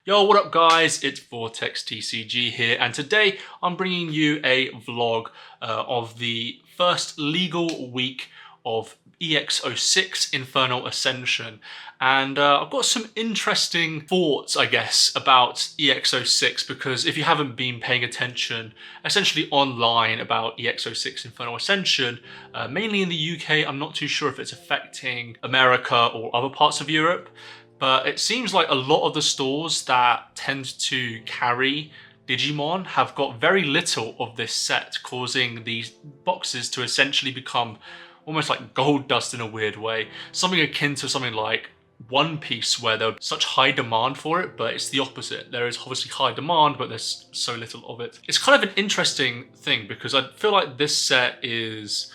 Yo, what up guys? It's VortexTCG here, and today I'm bringing you a vlog of the first legal week of EX06 Infernal Ascension. And I've got some interesting thoughts, I guess, about EX06, because if you haven't been paying attention essentially online about EX06 Infernal Ascension, mainly in the UK, I'm not too sure if it's affecting America or other parts of Europe. But it seems like a lot of the stores that tend to carry Digimon have got very little of this set, causing these boxes to essentially become almost like gold dust in a weird way. Something akin to something like One Piece, where there's such high demand for it, but it's the opposite. There is obviously high demand, but there's so little of it. It's kind of an interesting thing because I feel like this set is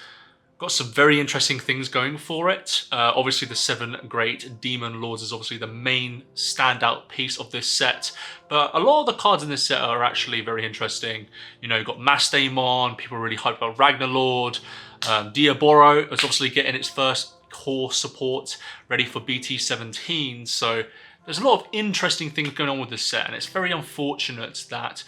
got some very interesting things going for it. Obviously the 7 great demon lords is obviously the main standout piece of this set, but a lot of the cards in this set are actually very interesting. You know, you've got Mastamon, people are really hyped about Ragnarlord, Diaboro is obviously getting its first core support ready for BT17, so there's a lot of interesting things going on with this set, and it's very unfortunate that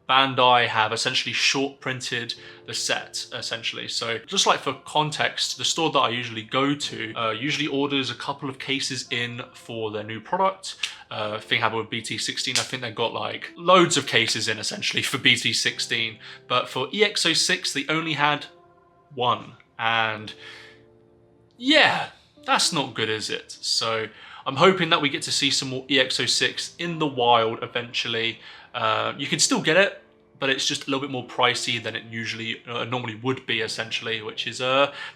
Bandai have essentially short printed the set, essentially. So just like for context, the store that I usually go to usually orders a couple of cases in for their new product. Thing happened with BT16, I think they got like loads of cases in essentially for BT16, but for EX06 they only had 1, and yeah, that's not good, is it? So I'm hoping that we get to see some more EX06 in the wild eventually. You can still get it, but it's just a little bit more pricey than it usually normally would be, essentially, which is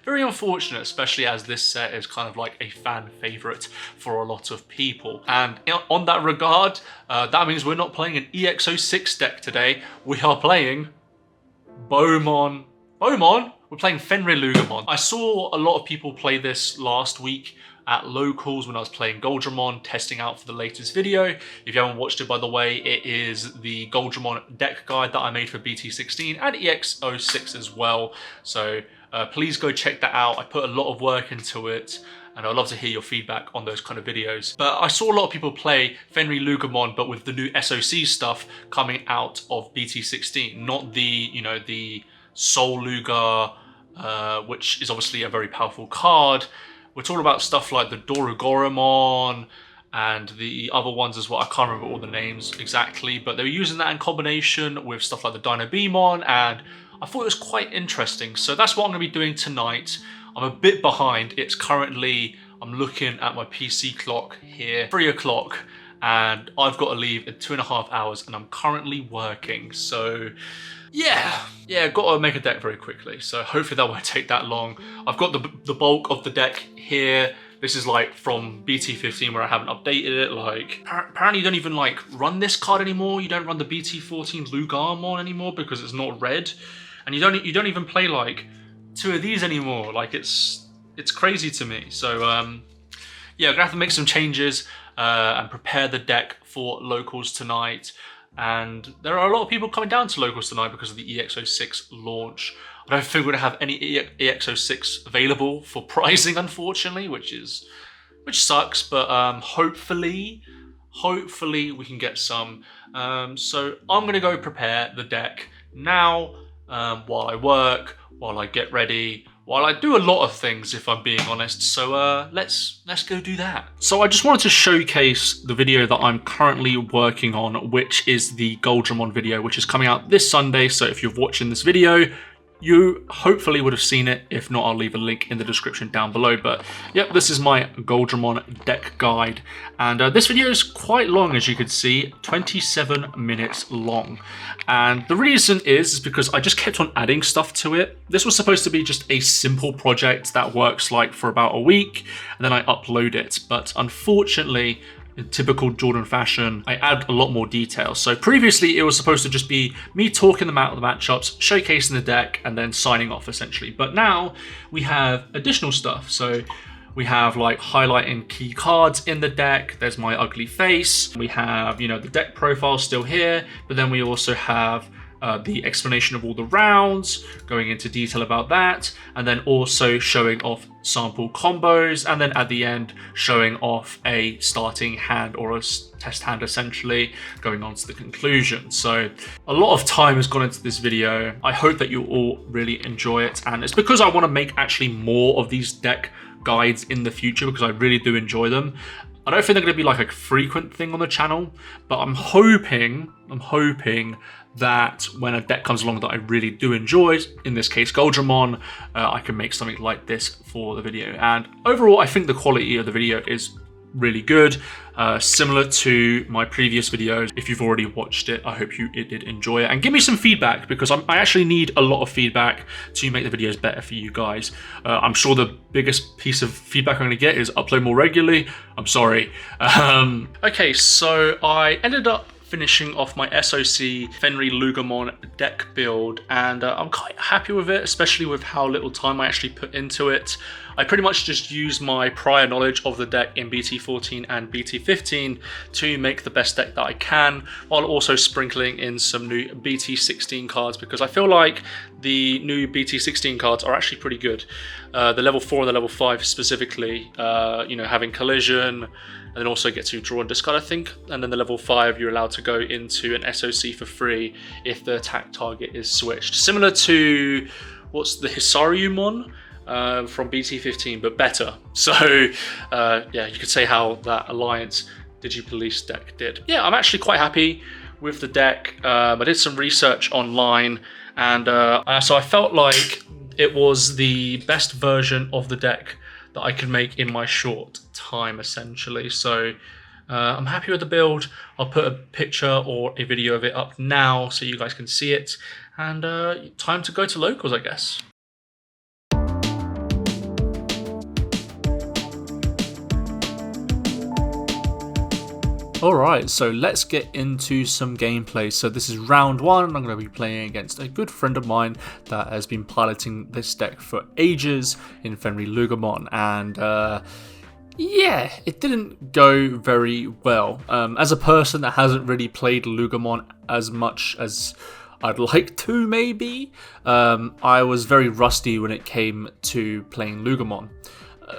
very unfortunate, especially as this set is kind of like a fan favorite for a lot of people. And on that regard, that means we're not playing an EX06 deck today. We are playing Bowmon. We're playing Fenriloogamon. I saw a lot of people play this last week at locals when I was playing Goldramon, testing out for the latest video. If you haven't watched it, by the way, it is the Goldramon deck guide that I made for BT16 and EX06 as well. So please go check that out. I put a lot of work into it, and I'd love to hear your feedback on those kind of videos. But I saw a lot of people play Fenriloogamon, but with the new SOC stuff coming out of BT16, not the, you know, the Soloogar, which is obviously a very powerful card. We're talking about stuff like the Dorugoramon and the other ones as well. I can't remember all the names exactly, but they were using that in combination with stuff like the Dinobeemon, and I thought it was quite interesting. So that's what I'm going to be doing tonight. I'm a bit behind. It's currently, I'm looking at my PC clock here, 3 o'clock, and I've got to leave in 2.5 hours, and I'm currently working. So yeah, got to make a deck very quickly, so hopefully that won't take that long. I've got the bulk of the deck here. This is like from BT15 where I haven't updated it. Like apparently you don't even like run this card anymore. You don't run the BT14-Loogarmon anymore because it's not red, and you don't even play like 2 of these anymore. Like it's crazy to me. So yeah, I'm gonna have to make some changes and prepare the deck for locals tonight. And there are a lot of people coming down to locals tonight because of the EX06 launch. I don't think we're gonna have any EX06 available for pricing, unfortunately, which sucks. But hopefully we can get some. So I'm gonna go prepare the deck now while I work, while I get ready, while I do a lot of things, if I'm being honest. So let's go do that. So I just wanted to showcase the video that I'm currently working on, which is the Goldramon video, which is coming out this Sunday. So if you're watching this video, you hopefully would have seen it. If not, I'll leave a link in the description down below. But yep, this is my Goldramon deck guide. And this video is quite long, as you can see, 27 minutes long. And the reason is because I just kept on adding stuff to it. This was supposed to be just a simple project that works like for about a week, and then I upload it. But unfortunately, in typical Jordan fashion, I add a lot more detail. So previously it was supposed to just be me talking them out of the matchups, showcasing the deck, and then signing off essentially. But now we have additional stuff. So we have like highlighting key cards in the deck. There's my ugly face. We have, you know, the deck profile still here, but then we also have the explanation of all the rounds, going into detail about that, and then also showing off sample combos, and then at the end showing off a starting hand or a test hand, essentially going on to the conclusion. So a lot of time has gone into this video. I hope that you all really enjoy it, and it's because I want to make actually more of these deck guides in the future, because I really do enjoy them. I don't think they're going to be like a frequent thing on the channel, but I'm hoping that when a deck comes along that I really do enjoy, in this case Goldramon, I can make something like this for the video. And overall, I think the quality of the video is really good, similar to my previous videos. If you've already watched it, I hope you did enjoy it, and give me some feedback, because I actually need a lot of feedback to make the videos better for you guys. I'm sure the biggest piece of feedback I'm going to get is upload more regularly. I'm sorry. Okay, so I ended up finishing off my SOC Fenriloogamon deck build, and I'm quite happy with it, especially with how little time I actually put into it. I pretty much just used my prior knowledge of the deck in BT14 and BT15 to make the best deck that I can, while also sprinkling in some new BT16 cards, because I feel like the new BT16 cards are actually pretty good. The level 4 and the level 5 specifically, you know, having collision, and then also get to draw and discard, I think. And then the level 5, you're allowed to go into an SOC for free if the attack target is switched. Similar to, what's the Helloogarmon from BT15, but better. So yeah, you could say how that Alliance DigiPolice deck did. Yeah, I'm actually quite happy with the deck. I did some research online, and so I felt like it was the best version of the deck that I could make in my short time, essentially. So I'm happy with the build. I'll put a picture or a video of it up now so you guys can see it, and time to go to locals, I guess. Alright, so let's get into some gameplay. So this is round 1. I'm going to be playing against a good friend of mine that has been piloting this deck for ages in Fenriloogamon, and yeah, it didn't go very well. As a person that hasn't really played Loogamon as much as I'd like to, maybe, I was very rusty when it came to playing Loogamon.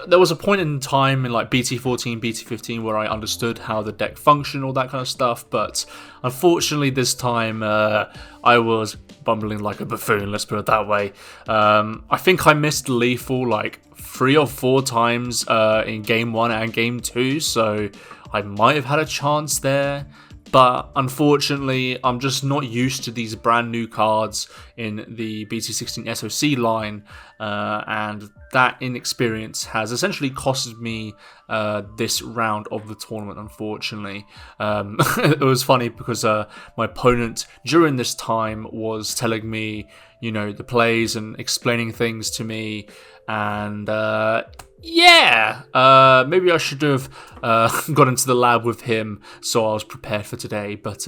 There was a point in time in like BT14, BT15 where I understood how the deck functioned, all that kind of stuff, but unfortunately this time I was bumbling like a buffoon, let's put it that way. I think I missed lethal like 3 or 4 times in game 1 and game 2, so I might have had a chance there. But unfortunately, I'm just not used to these brand new cards in the BT16 SOC line, and that inexperience has essentially costed me this round of the tournament, unfortunately. It was funny because my opponent during this time was telling me, you know, the plays and explaining things to me, and yeah, maybe I should have got into the lab with him so I was prepared for today, but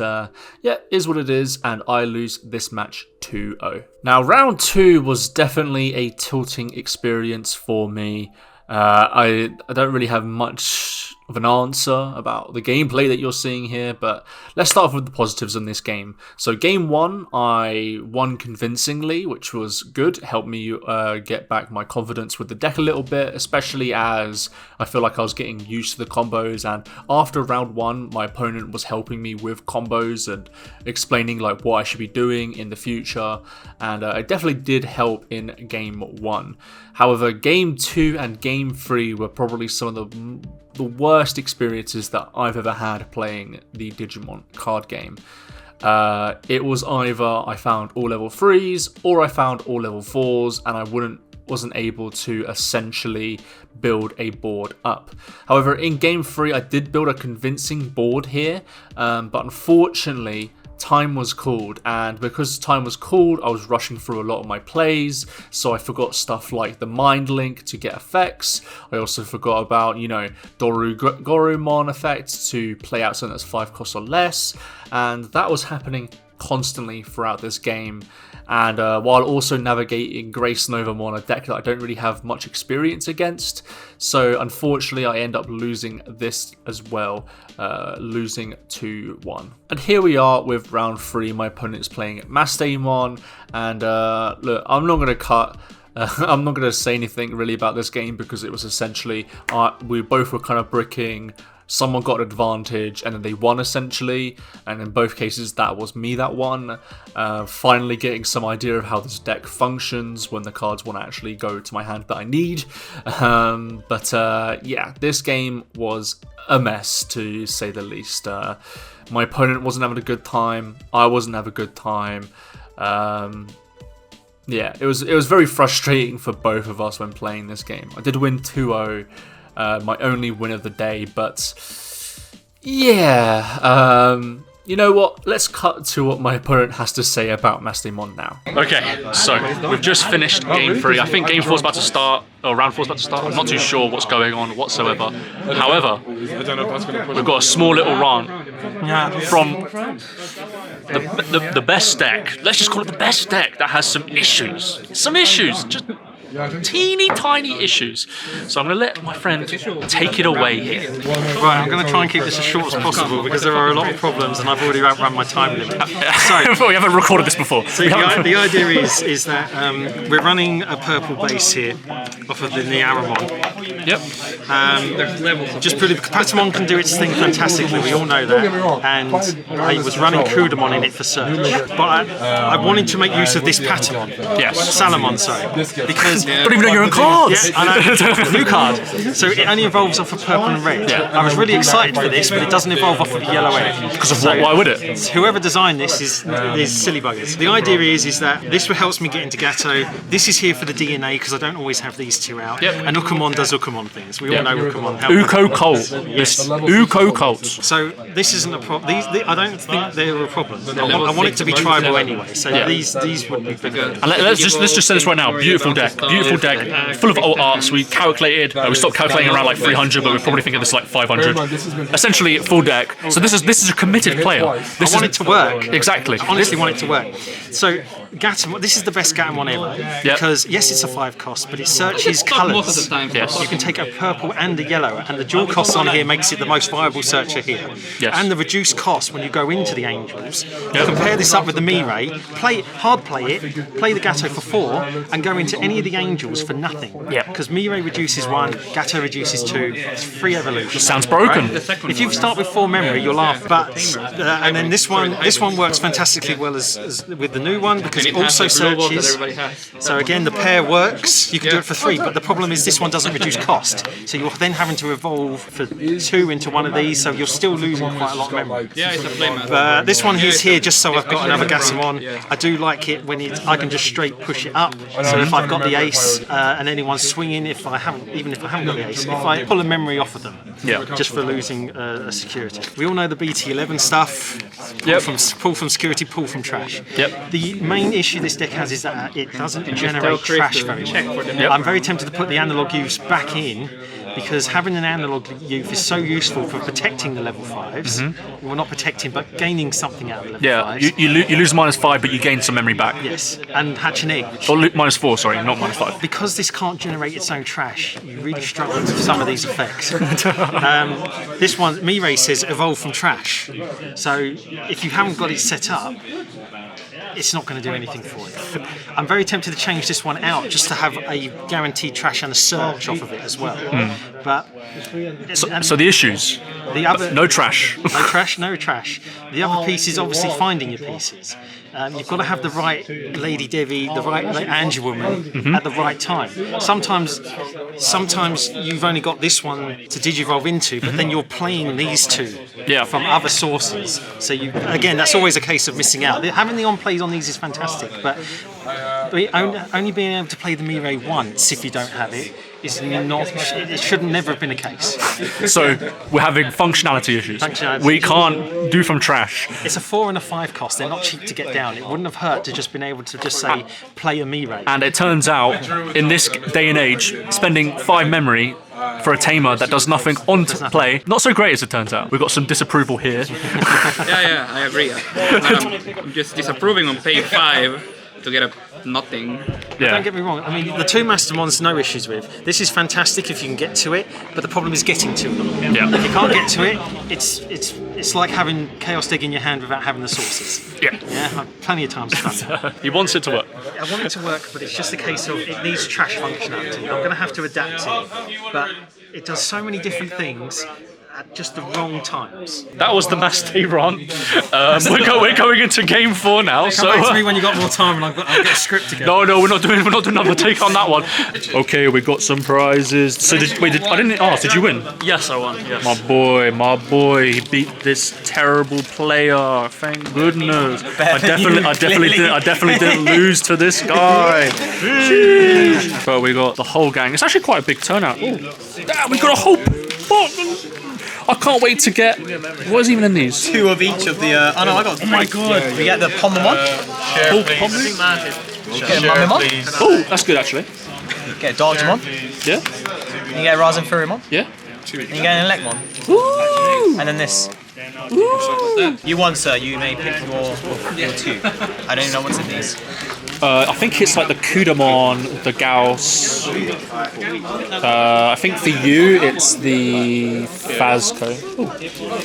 yeah, is what it is, and I lose this match 2-0. Now, round 2 was definitely a tilting experience for me. I don't really have much of an answer about the gameplay that you're seeing here, but let's start off with the positives in this game. So game 1, I won convincingly, which was good. It helped me get back my confidence with the deck a little bit, especially as I feel like I was getting used to the combos, and after round 1 my opponent was helping me with combos and explaining like what I should be doing in the future, and it definitely did help in game 1. However, game 2 and game 3 were probably some of the worst experiences that I've ever had playing the Digimon card game. It was either I found all level 3s or I found all level 4s, and I wasn't able to essentially build a board up. However, in game 3 I did build a convincing board here, but unfortunately time was called, and because time was called I was rushing through a lot of my plays, so I forgot stuff like the mind link to get effects. I also forgot about, you know, Dorugoramon effects to play out something that's 5 costs or less, and that was happening constantly throughout this game, and while also navigating Grace Novamon, a deck that I don't really have much experience against. So unfortunately I end up losing this as well, losing 2-1. And here we are with round 3. My opponent is playing Mastamon, and look, I'm not going to cut. I'm not going to say anything really about this game because it was essentially we both were kind of bricking. Someone got an advantage and then they won essentially, and in both cases that was me that won. Finally getting some idea of how this deck functions when the cards want to actually go to my hand that I need. Yeah, this game was a mess to say the least. My opponent wasn't having a good time, I wasn't having a good time. Yeah, it was very frustrating for both of us when playing this game. I did win 2-0. My only win of the day, but yeah, you know what, let's cut to what my opponent has to say about Mastamon now. Okay, so we've just finished game 3. I think game 4 is about to start, or round 4 is about to start. I'm not too sure what's going on whatsoever. However, we've got a small little rant from the best deck. Let's just call it the best deck that has some issues. Just teeny tiny issues. So I'm going to let my friend take it away here. Right, I'm going to try and keep this as short as possible because there are a lot of problems and I've already outrun my time limit. So we haven't recorded this before. So the idea is that we're running a purple base here off of the Tyrannomon. Yep. Just purely because Patamon can do its thing fantastically, we all know that. And I was running Goldramon in it for search. But I wanted to make use of this Patamon. Yes. Salamon, sorry. Because don't even know your own cards! Yeah, I know. New card. So it only evolves off of purple and red. Yeah. I was really excited for this, but it doesn't evolve off of the yellow egg. Because of what? Why would it? Whoever designed this is silly buggers. The idea is that this helps me get into Gato. This is here for the DNA because I don't always have these two out. Yep. And Ukkomon does Ukkomon things. We all know Ukkomon. Ukko Cult. Yes. Ukko Cult. So this isn't a problem. I don't think they're a problem. I want it to be tribal anyway. So these would be bigger. And let's just say this right now. Beautiful deck. Beautiful deck. Full of old arts. We calculated. We stopped calculating around like 300, but we're probably thinking this like 500. Essentially, full deck. So this is a committed player. I want it to work. Exactly. I honestly want it to work. So Gatomon, this is the best Gatomon ever because yes, it's a 5 cost, but it searches colours. Yes. You can take a purple and a yellow, and the dual cost on here makes it the most viable searcher here. Yes. And the reduced cost when you go into the Angels. Compare this up with the Mirai. Hard play it. Play the Gato for 4, and go into any of the Angels for nothing. Yeah. Because Mirai reduces 1, Gato reduces 2. It's 3 evolution. Sounds broken. Right? If you start with 4 memory, you'll laugh. But and then this one works fantastically well as with the new one because it also searches. So again, the pair works. You can do it for 3, but the problem is this one doesn't reduce cost. So you're then having to evolve for 2 into one of these. So you're still losing quite a lot of memory. Yeah, it's a flame. This one is here just so I've got another Gatomon. I do like it when I can just straight push it up. So if I've got the ace and anyone's swinging, even if I haven't got the ace, if I pull a memory off of them, just for losing a security. We all know the BT11 stuff. Pull from security, pull from trash. Yep. The main issue this deck has is that it doesn't generate trash very well. I'm very tempted to put the analog use back in because having an analog youth is so useful for protecting the level 5s. Well, not protecting, but gaining something out of the level 5s. You lose -5, but you gain some memory back. Yes, and hatch an egg. Or -4, sorry, not -5. Because this can't generate its own trash, you really struggle with some of these effects. This one, Mirai says evolve from trash. So if you haven't got it set up, it's not going to do anything for it. I'm very tempted to change this one out just to have a guaranteed trash and a search off of it as well. But so the issues. The other no trash. No trash. The other piece is obviously finding your pieces. You've got to have the right Lady Devi, the right Angewwoman at the right time. Sometimes you've only got this one to digivolve into, but then you're playing these two from other sources. So that's always a case of missing out. Having the on-plays on these is fantastic, but only being able to play the Mirai once if you don't have it is not. It should never have been the case. So we're having functionality issues. We can't do from trash. It's a 4 and a 5 cost. They're not cheap to get down. It wouldn't have hurt to just been able to just say play a Mirai. And it turns out, in this day and age, spending 5 memory for a tamer that does nothing on to play, not so great as it turns out. We've got some disapproval here. Yeah, I agree. I'm just disapproving on pay 5 to get a nothing. Yeah. Don't get me wrong. I mean, the 2 Mastermons, no issues with. This is fantastic if you can get to it, but the problem is getting to them. Yeah. If you can't get to it, it's like having Chaos Dig in your hand without having the sources. Yeah. Yeah, plenty of times I've done it. He wants it to work. I want it to work, but it's just a case of it needs trash functionality. I'm going to have to adapt it, but it does so many different things at just the wrong times. That was the Master rant. We're going into game 4 now. Come back to me when you got more time and I've got a script to go. No, we're not doing another take on that one. Okay, we got some prizes. So I didn't ask. Did you win? Yes, I won. Yes. My boy, he beat this terrible player. Thank goodness. I definitely didn't lose to this guy. But we got the whole gang. It's actually quite a big turnout. Ooh. Damn, we got a whole pot. I can't wait to get. What is even in these? 2 of each of the. Oh no, I got. Oh my god! We get the Pommamon. Get a Mummamon. Oh, that's good actually. Get a Dorugamon. Yeah. And you get a Rasen Furimon. Yeah. And you get an Electmon. Ooh. And then this. Ooh. You won, sir. You may pick your 2. I don't even know what's in these. I think it's like the Kudamon, the Gauss. I think for you it's the Fazco.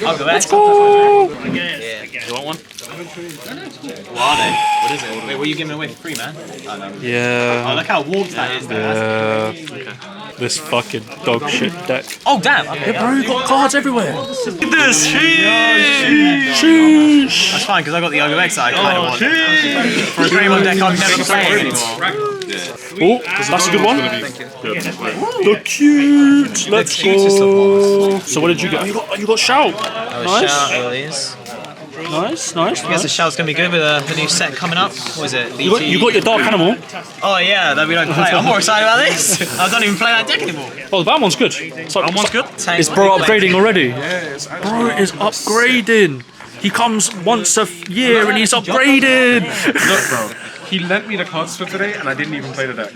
I'll go back. Let's go! Yeah. You want one? What are they? What is it? Wait, what are you giving away for free, man? Yeah. Oh, look how warped that is. Yeah. This fucking dog shit deck. Oh, damn! Yeah, bro, you got cards everywhere. Look at this! Sheesh. That's fine, because I got the Yogo X that I kind of want. For a Greymon deck, I'm never playing anymore. Oh, that's a good one. The cute. Let's go. So what did you get? Oh, you got Shout. Nice. Shout, these. Nice. I guess the Shout's going to be good with the new set coming up. What is it? You got your Dark Animal. Oh yeah, that we don't play. I'm more excited about this. I don't even play that deck anymore. Oh, the Bowmon's good. Bowmon's good? Is bro upgrading already? Bro is upgrading. He comes once a year and he's upgraded. Look, bro. He lent me the cards for today, and I didn't even play the deck.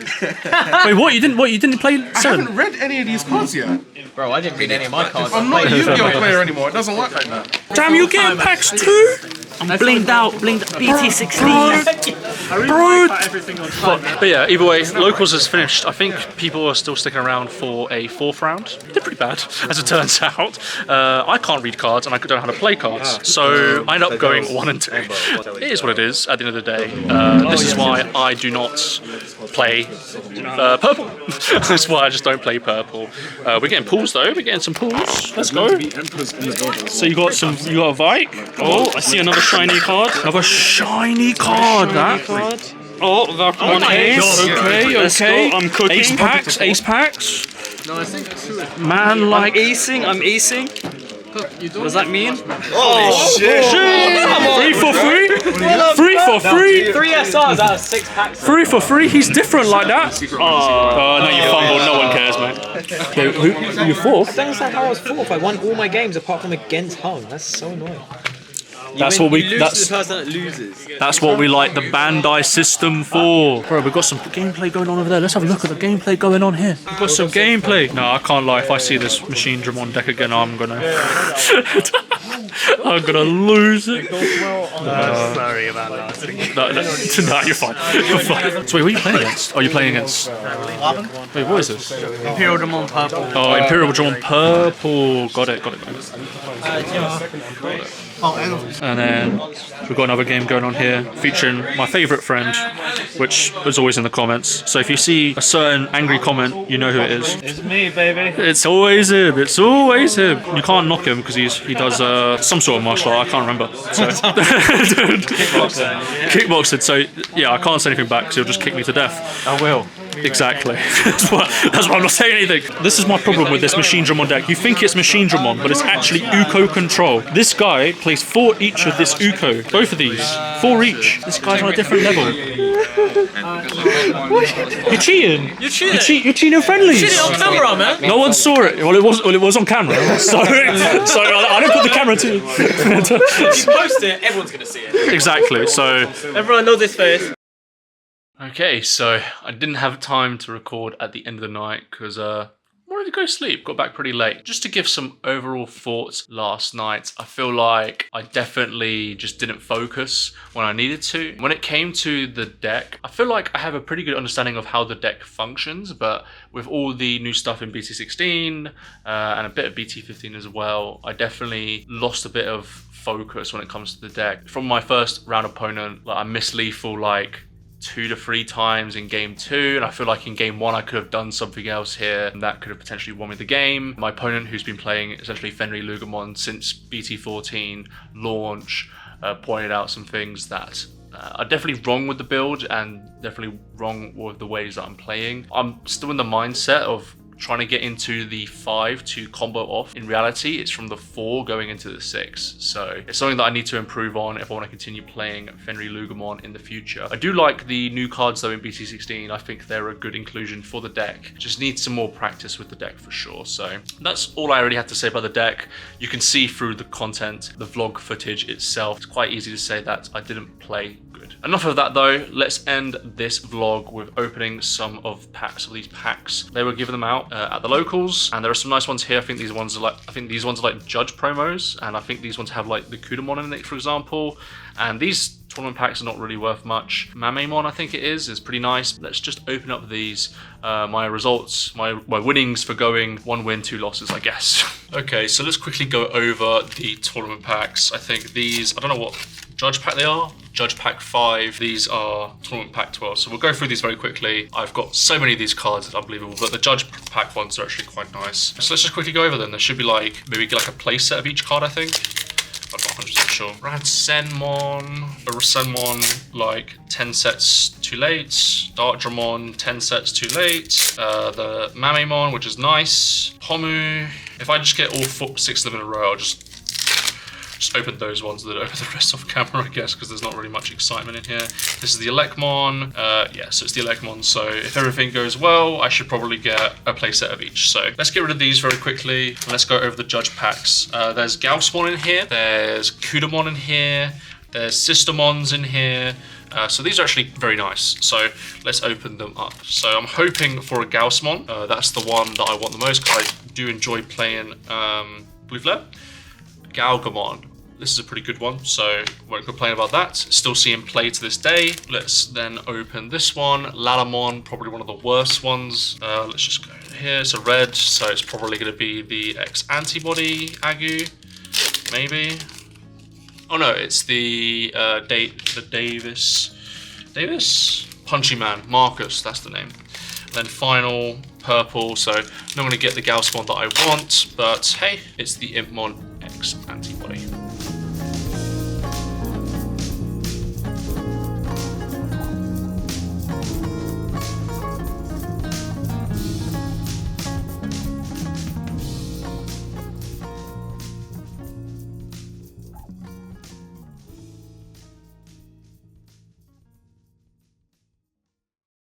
Wait, what? You didn't play 7? I haven't read any of these cards yet. Bro, I didn't read any of my cards. I'm not a Yu-Gi-Oh player anymore. It doesn't work like that. Damn, you getting packs too? I'm blinged out, BT16. But yeah, either way, Locals is finished. I think people are still sticking around for a 4th round. Did pretty bad, as it turns out. I can't read cards and I don't know how to play cards, so I end up going 1 and 2. It is what it is at the end of the day. This is why I do not play purple. That's why I just don't play purple. We're getting pools though. We're getting some pools. Let's go. So you got a Vike. Oh, I see another shiny card. Another shiny card. That. Oh, Ukkomon Ace. Okay. I'm cooking. Ace packs. No, I think 2. Man, like I'm acing. What does that mean? Oh shit! 3 for free. 3 for free. 3 SRs out of 6 packs. 3 for free. He's different like that. Oh, no, you fumbled. No one cares, mate. Okay, who you 4th? I don't understand how I was 4th. I won all my games apart from against Hung. That's so annoying. That's what we. That's the person that loses. That's what we like the Bandai system for. Bro, we've got some gameplay going on over there. Let's have a look at the gameplay going on here. We've got some gameplay. No, I can't lie. If I see this Machine Dramon deck again, I'm gonna. I'm gonna lose it. Sorry about that. No, you're fine. You're fine. So wait, what are you playing against? Are you playing against? Wait, what is this? Imperial Dramon Purple. Oh, Imperial Dramon Purple. Got it. And then we've got another game going on here featuring my favourite friend, which is always in the comments. So if you see a certain angry comment, you know who it is. It's me, baby. It's always him. It's always him. You can't knock him because he does some sort of martial art. I can't remember. So. Kickboxing. So yeah, I can't say anything back because he'll just kick me to death. I will. Exactly. That's why I'm not saying anything. This is my problem with this Machine Dramon deck. You think it's Machine Dramon, but it's actually Ukko control. This guy plays 4 each of this Ukko. Both of these. 4 each. This guy's on a different level. You're cheating. You're cheating your friendlies. Cheating on camera, man. No one saw it. Well, it was on camera. So I didn't put the camera to. If you post it, everyone's gonna see it. Exactly. So Everyone knows his face. okay, so I didn't have time to record at the end of the night because wanted to go sleep, got back pretty late. Just to give some overall thoughts last night, I feel like I definitely just didn't focus when I needed to. When it came to the deck, I feel like I have a pretty good understanding of how the deck functions, but with all the new stuff in BT16 and a bit of BT15 as well, I definitely lost a bit of focus when it comes to the deck. From my first round opponent, like, I missed lethal like 2 to 3 times in game 2, and I feel like in game 1 I could have done something else here and that could have potentially won me the game. My opponent, who's been playing essentially Fenriloogamon since BT14 launch, pointed out some things that are definitely wrong with the build and definitely wrong with the ways that I'm playing. I'm still in the mindset of trying to get into the 5 to combo off. In reality, it's from the 4 going into the 6. So it's something that I need to improve on if I want to continue playing Fenriloogamon in the future. I do like the new cards though in BT16. I think they're a good inclusion for the deck. Just need some more practice with the deck for sure. So that's all I really had to say about the deck. You can see through the content, the vlog footage itself. It's quite easy to say that I didn't play good. Enough of that though. Let's end this vlog with opening some of these packs. They were giving them out at the locals, and there are some nice ones here. I think these ones are like judge promos, and I think these ones have like the Goldramon in it, for example. And these tournament packs are not really worth much. Mamemon, I think it is pretty nice. Let's just open up these. My results, my winnings for going 1 win, 2 losses, I guess. Okay, so let's quickly go over the tournament packs. I think these, I don't know what judge pack they are. Judge pack 5, these are tournament pack 12. So we'll go through these very quickly. I've got so many of these cards, it's unbelievable, but the judge pack ones are actually quite nice. So let's just quickly go over them. There should be like, maybe get like a play set of each card, I think. I'm not 100% sure. Sethmon, like 10 sets too late. Goldramon, 10 sets too late. The Mamemon, which is nice. Pomu. If I just get all 6 of them in a row, I'll just open those ones that open the rest off camera, I guess, because there's not really much excitement in here. This is the Ukkomon. Yeah, so it's the Ukkomon. So if everything goes well, I should probably get a playset of each. So let's get rid of these very quickly, and let's go over the judge packs. There's Gaussmon in here. There's Kudamon in here. There's Systemons in here. So these are actually very nice. So let's open them up. So I'm hoping for a Gaussmon. That's the one that I want the most, because I do enjoy playing Blue Flare. Goldramon. This is a pretty good one, so won't complain about that. Still seeing play to this day. Let's then open this one. Loogamon, probably one of the worst ones. Let's just go here. It's a red, so it's probably going to be the Antibody Agu, maybe. Oh no, it's the Davis Punchy Man, Marcus, that's the name. And then final purple, so not going to get the Gaussmon that I want, but hey, it's the Impmon X Antibody.